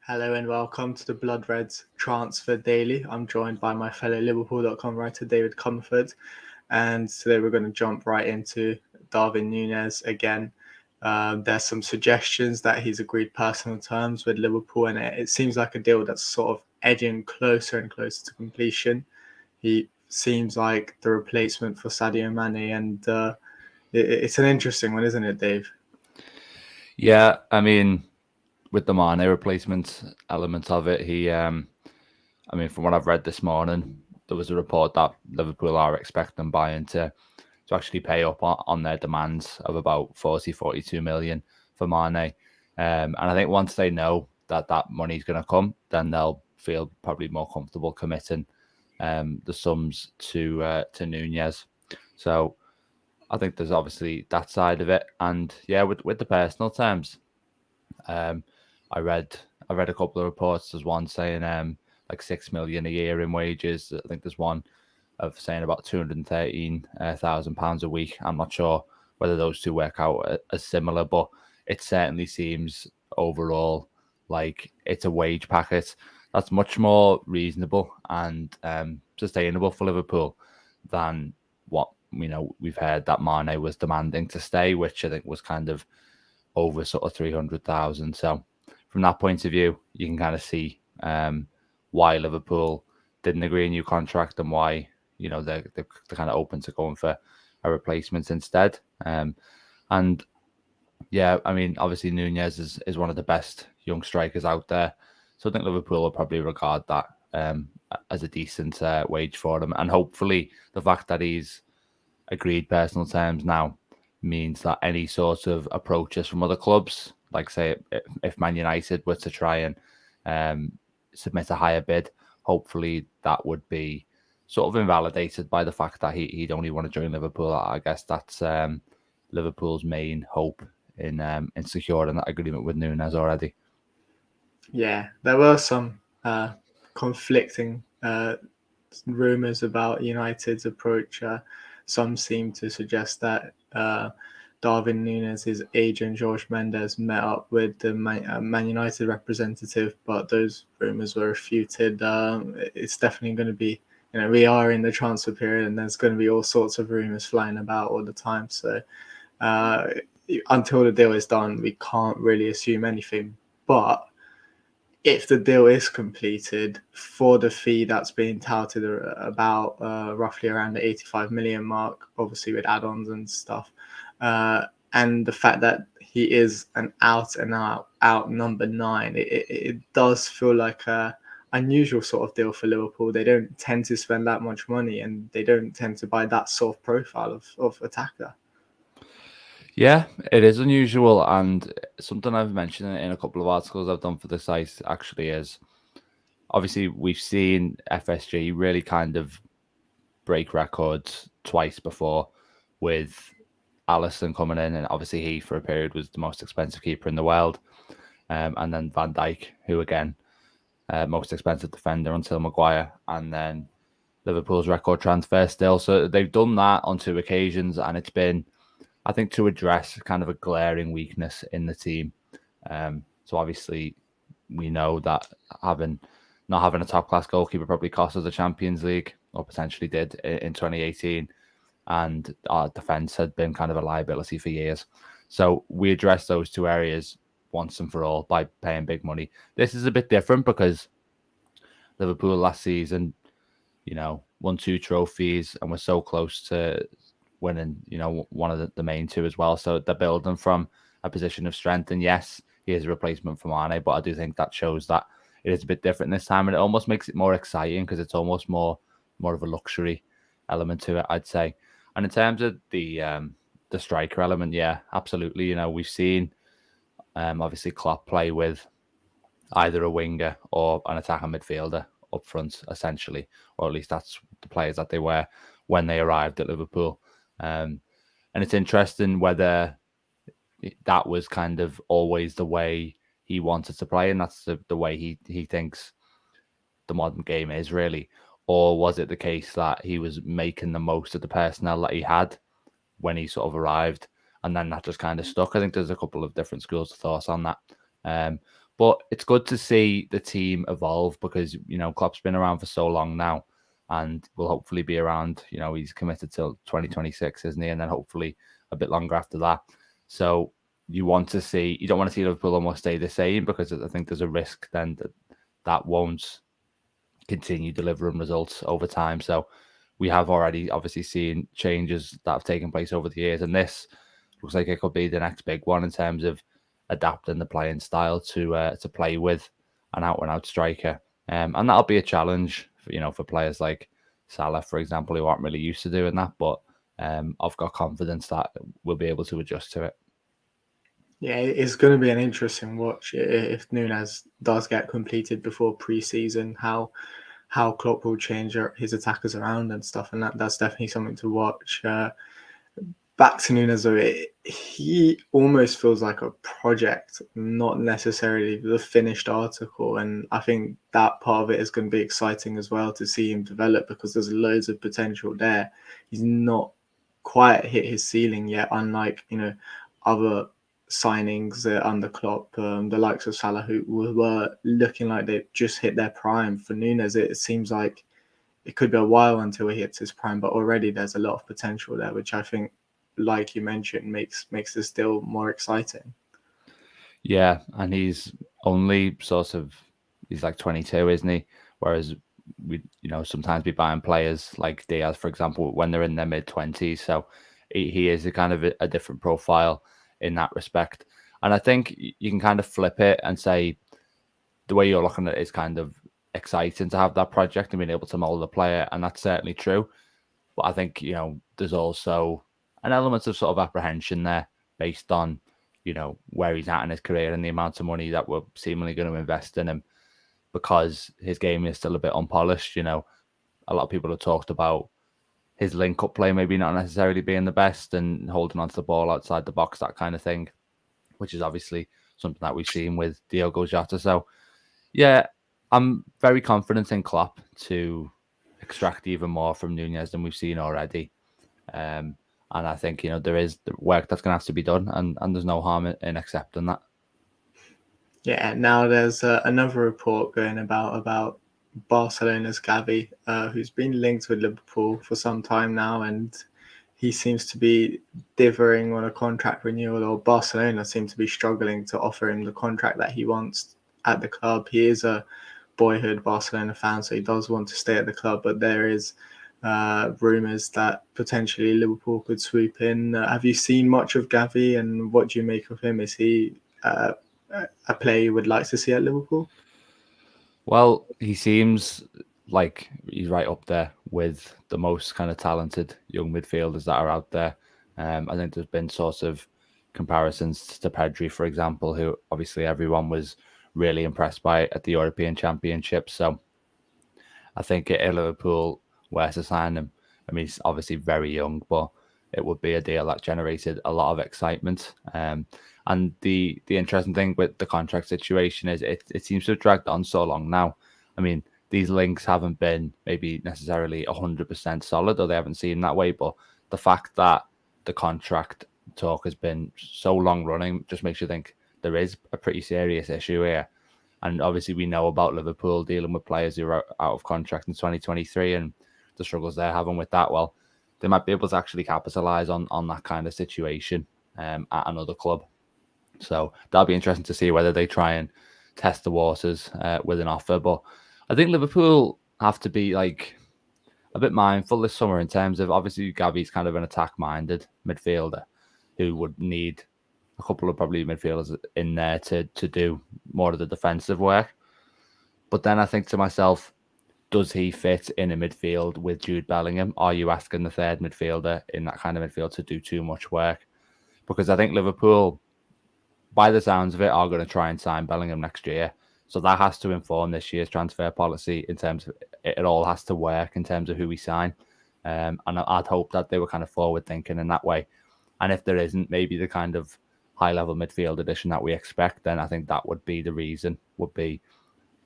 Hello and welcome to the Blood Reds Transfer Daily. I'm joined by my fellow Liverpool.com writer David Comerford, and today we're going to jump right into Darwin Nunez again. There's some suggestions that he's agreed personal terms with Liverpool, and it seems like a deal that's sort of edging closer and closer to completion. He seems like the replacement for Sadio Mane, and it's an interesting one, isn't it, Dave? Yeah, I mean, with the Mane replacement element of it, from what I've read this morning, there was a report that Liverpool are expecting Bayern to actually pay up on their demands of about 42 million for Mane. And I think once they know that money's going to come, then they'll feel probably more comfortable committing the sums to Nunez. So I think there's obviously that side of it. And yeah, with the personal terms, I read a couple of reports. There's one saying like 6 million a year in wages. I think there's one of saying about £213,000 a week. I'm not sure whether those two work out as similar, but it certainly seems overall like it's a wage packet that's much more reasonable and sustainable for Liverpool than what we've heard that Mane was demanding to stay, which I think was kind of over sort of 300,000. So from that point of view, you can kind of see why Liverpool didn't agree a new contract and why they're kind of open to going for a replacement instead. And yeah, I mean, obviously Nunez is one of the best young strikers out there, so I think Liverpool will probably regard that as a decent wage for him, and hopefully the fact that he's agreed personal terms now means that any sort of approaches from other clubs, like say if Man United were to try and submit a higher bid, hopefully that would be sort of invalidated by the fact that he'd only want to join Liverpool. I guess that's Liverpool's main hope in securing that agreement with Nunez already. Yeah, there were some conflicting rumours about United's approach. Some seem to suggest that Darwin Nunez's agent Jorge Mendes met up with the Man United representative, but those rumours were refuted. It's definitely going to be, we are in the transfer period, and there's going to be all sorts of rumours flying about all the time. So until the deal is done, we can't really assume anything. But if the deal is completed for the fee that's being touted about roughly around the 85 million mark, obviously with add-ons and stuff, and the fact that he is an out number 9, it does feel like a unusual sort of deal for Liverpool. They don't tend to spend that much money, and they don't tend to buy that sort of profile of attacker. Yeah, it is unusual, and something I've mentioned in a couple of articles I've done for the site actually is obviously we've seen FSG really kind of break records twice before, with Alisson coming in, and obviously he for a period was the most expensive keeper in the world, and then Van Dijk, who again most expensive defender until Maguire, and then Liverpool's record transfer still. So they've done that on 2 occasions, and it's been, I think, to address kind of a glaring weakness in the team. So obviously we know that not having a top-class goalkeeper probably cost us the Champions League, or potentially did in 2018. And our defence had been kind of a liability for years. So we addressed those 2 areas once and for all by paying big money. This is a bit different because Liverpool last season, won 2 trophies and were so close to winning, one of the main 2 as well. So they're building from a position of strength. And yes, he is a replacement for Mane, but I do think that shows that it is a bit different this time, and it almost makes it more exciting because it's almost more of a luxury element to it, I'd say. And in terms of the striker element, yeah, absolutely. We've seen obviously Klopp play with either a winger or an attacking midfielder up front, essentially, or at least that's the players that they were when they arrived at Liverpool. And it's interesting whether that was kind of always the way he wanted to play, and that's the way he thinks the modern game is, really. Or was it the case that he was making the most of the personnel that he had when he sort of arrived, and then that just kind of stuck? I think there's a couple of different schools of thought on that. But it's good to see the team evolve because, Klopp's been around for so long now and will hopefully be around. He's committed till 2026, isn't he? And then hopefully a bit longer after that. So you don't want to see Liverpool almost stay the same, because I think there's a risk then that won't continue delivering results over time. So we have already obviously seen changes that have taken place over the years, and this looks like it could be the next big one in terms of adapting the playing style to play with an out-and-out striker, and that'll be a challenge for players like Salah, for example, who aren't really used to doing that. But I've got confidence that we'll be able to adjust to it. Yeah, it's going to be an interesting watch if Nunez does get completed before pre-season, how Klopp will change his attackers around and stuff, and that's definitely something to watch. Back to Nunez, though, he almost feels like a project, not necessarily the finished article, and I think that part of it is going to be exciting as well to see him develop, because there's loads of potential there. He's not quite hit his ceiling yet, unlike other signings under Klopp, the likes of Salah, who were looking like they just hit their prime. For Nunez, it seems like it could be a while until he hits his prime, but already there's a lot of potential there, which I think, like you mentioned, makes this deal more exciting. Yeah, and he's only he's like 22, isn't he? Whereas we, sometimes be buying players like Diaz, for example, when they're in their mid-20s. So he is a kind of a different profile in that respect. And I think you can kind of flip it and say the way you're looking at it is kind of exciting to have that project and being able to mold the player. And that's certainly true. But I think, there's also an element of sort of apprehension there based on, where he's at in his career and the amount of money that we're seemingly going to invest in him, because his game is still a bit unpolished. A lot of people have talked about his link-up play maybe not necessarily being the best and holding onto the ball outside the box, that kind of thing, which is obviously something that we've seen with Diogo Jota. So, yeah, I'm very confident in Klopp to extract even more from Nunez than we've seen already. And I think, there is the work that's going to have to be done, and there's no harm in accepting that. Yeah, now there's another report going about Barcelona's Gavi, who's been linked with Liverpool for some time now, and he seems to be differing on a contract renewal, or Barcelona seem to be struggling to offer him the contract that he wants at the club. He is a boyhood Barcelona fan, so he does want to stay at the club, but there is rumours that potentially Liverpool could swoop in. Have you seen much of Gavi, and what do you make of him? Is he a player you would like to see at Liverpool? Well, he seems like he's right up there with the most kind of talented young midfielders that are out there. I think there's been sort of comparisons to Pedri, for example, who obviously everyone was really impressed by at the European Championship. So I think if Liverpool were to sign him, I mean, he's obviously very young, but it would be a deal that generated a lot of excitement. And the interesting thing with the contract situation is it seems to have dragged on so long now. I mean, these links haven't been maybe necessarily 100% solid, or they haven't seemed that way. But the fact that the contract talk has been so long running just makes you think there is a pretty serious issue here. And obviously, we know about Liverpool dealing with players who are out of contract in 2023 and the struggles they're having with that. Well, they might be able to actually capitalise on that kind of situation at another club. So that'll be interesting to see whether they try and test the waters with an offer. But I think Liverpool have to be like a bit mindful this summer in terms of, obviously, Gavi's kind of an attack-minded midfielder who would need a couple of probably midfielders in there to do more of the defensive work. But then I think to myself, does he fit in a midfield with Jude Bellingham? Are you asking the third midfielder in that kind of midfield to do too much work? Because I think Liverpool, by the sounds of it, are going to try and sign Bellingham next year. So that has to inform this year's transfer policy in terms of it all has to work in terms of who we sign. And I'd hope that they were kind of forward thinking in that way. And if there isn't maybe the kind of high level midfield addition that we expect, then I think that would be the reason, would be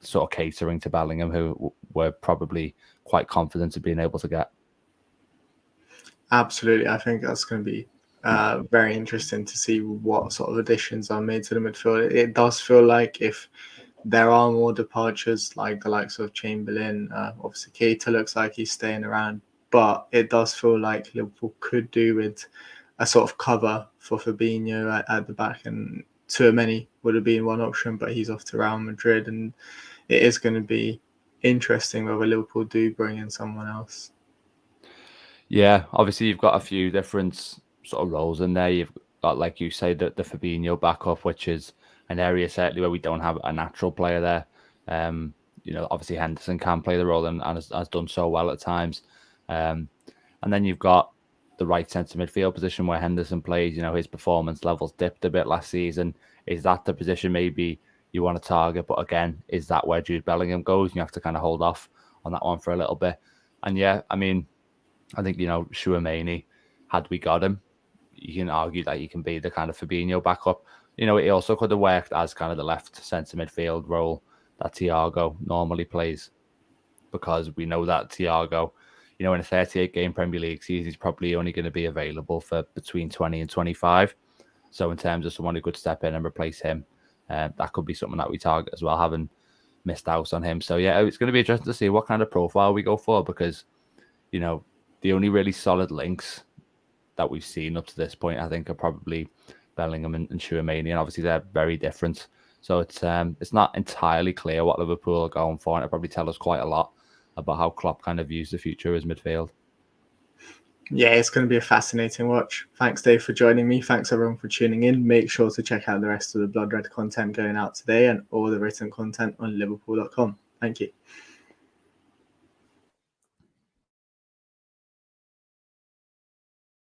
sort of catering to Bellingham, who we're probably quite confident of being able to get. Absolutely. I think that's going to be very interesting to see what sort of additions are made to the midfield. It does feel like if there are more departures, like the likes of Chamberlain, obviously Keita looks like he's staying around, but it does feel like Liverpool could do with a sort of cover for Fabinho at the back, and Tchouaméni would have been one option, but he's off to Real Madrid, and it is going to be interesting whether Liverpool do bring in someone else. Yeah, obviously you've got a few different sort of roles in there. You've got, like you say, the Fabinho backup, which is an area certainly where we don't have a natural player there. Obviously Henderson can play the role and has done so well at times. And then you've got the right centre midfield position where Henderson plays. His performance levels dipped a bit last season. Is that the position maybe you want to target? But again, is that where Jude Bellingham goes? You have to kind of hold off on that one for a little bit. And yeah, I mean, I think, Tchouaméni, had we got him, you can argue that he can be the kind of Fabinho backup. He also could have worked as kind of the left centre midfield role that Thiago normally plays, because we know that Thiago, in a 38-game Premier League season, he's probably only going to be available for between 20 and 25. So in terms of someone who could step in and replace him, that could be something that we target as well, having missed out on him. So yeah, it's going to be interesting to see what kind of profile we go for, because, the only really solid links that we've seen up to this point, I think, are probably Bellingham and Tchouaméni, and obviously they're very different. So it's not entirely clear what Liverpool are going for, and it'll probably tell us quite a lot about how Klopp kind of views the future as midfield. Yeah, it's going to be a fascinating watch. Thanks, Dave, for joining me. Thanks, everyone, for tuning in. Make sure to check out the rest of the Blood Red content going out today and all the written content on liverpool.com. Thank you.